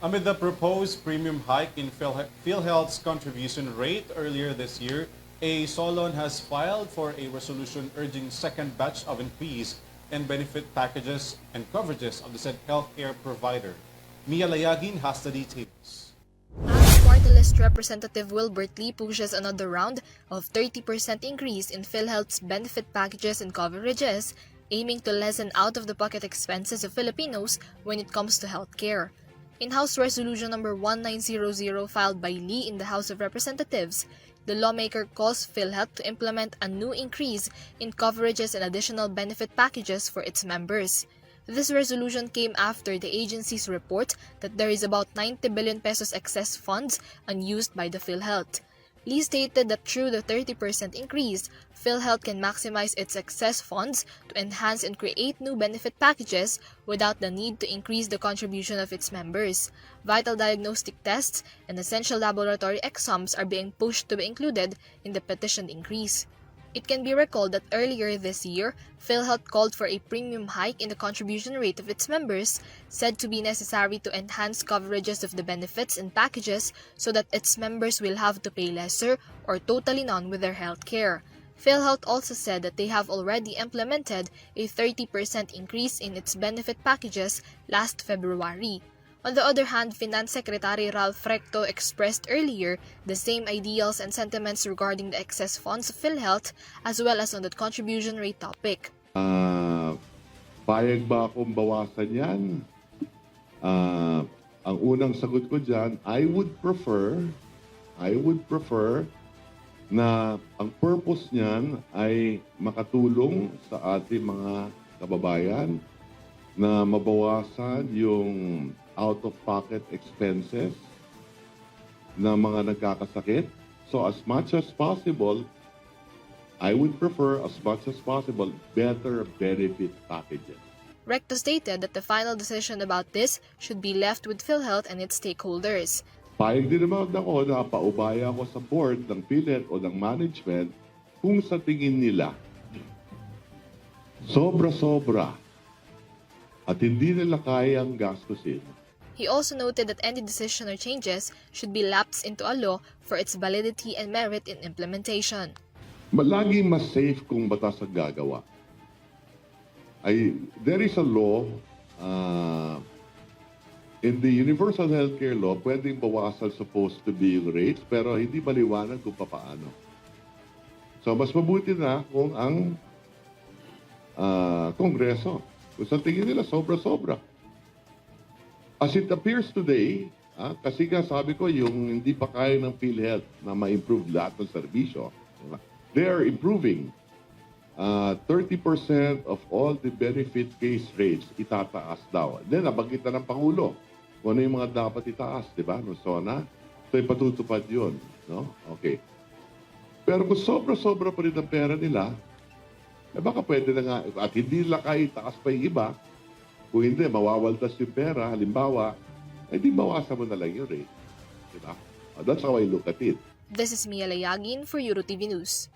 Amid the proposed premium hike in PhilHealth's contribution rate earlier this year, a Solon has filed for a resolution urging second batch of increase in benefit packages and coverages of the said healthcare provider. Mia Layagin has the details. As Party List Representative Wilbert Lee pushes another round of 30% increase in PhilHealth's benefit packages and coverages, aiming to lessen out-of-the-pocket expenses of Filipinos when it comes to healthcare. In House Resolution number 1900 filed by Lee in the House of Representatives, the lawmaker calls PhilHealth to implement a new increase in coverages and additional benefit packages for its members. This resolution came after the agency's report that there is about 90 billion pesos excess funds unused by the PhilHealth. Lee stated that through the 30% increase, PhilHealth can maximize its excess funds to enhance and create new benefit packages without the need to increase the contribution of its members. Vital diagnostic tests and essential laboratory exams are being pushed to be included in the petitioned increase. It can be recalled that earlier this year, PhilHealth called for a premium hike in the contribution rate of its members, said to be necessary to enhance coverages of the benefits and packages so that its members will have to pay lesser or totally none with their health care. PhilHealth also said that they have already implemented a 30% increase in its benefit packages last February. On the other hand, Finance Secretary Ralph Recto expressed earlier the same ideals and sentiments regarding the excess funds of PhilHealth as well as on the contribution rate topic. Payag ba akong bawasan yan? Ang unang sagot ko dyan, I would prefer na ang purpose niyan ay makatulong sa ating mga kababayan na mabawasan yung out-of-pocket expenses ng mga nagkakasakit. So as much as possible, I would prefer as much as possible better benefit packages. Recto stated that the final decision about this should be left with PhilHealth and its stakeholders. Payag din naman ako na paubaya ako sa board ng PhilHealth o ng management kung sa tingin nila sobra-sobra at hindi nila kayang gastusin. He also noted that any decision or changes should be lapsed into a law for its validity and merit in implementation. Laging mas safe kung batas ang gagawa. There is a law in the Universal Healthcare Law, pwedeng bawasan supposed to be yung rates, pero hindi maliwanag kung paano. So mas mabuti na kung ang Kongreso, kung sa tingin nila sobra-sobra. As it appears today, kasi nga sabi ko, yung hindi pa kaya ng PhilHealth na ma-improve lahat ng serbisyo, they are improving. 30% of all the benefit case rates itataas daw. Then, nabanggit na ng Pangulo kung ano yung mga dapat itaas, di ba? No, SONA. So, ipatutupad yun. No? Okay. Pero kung sobra-sobra pa rin ang pera nila, baka pwede na nga, at hindi nila kaya itaas pa yung iba. Kung hindi, mawawaltas yung pera, halimbawa, hindi bawasan mo na lang yung rate. Diba? That's how I look at it. This is Mia Layagin for EuroTV News.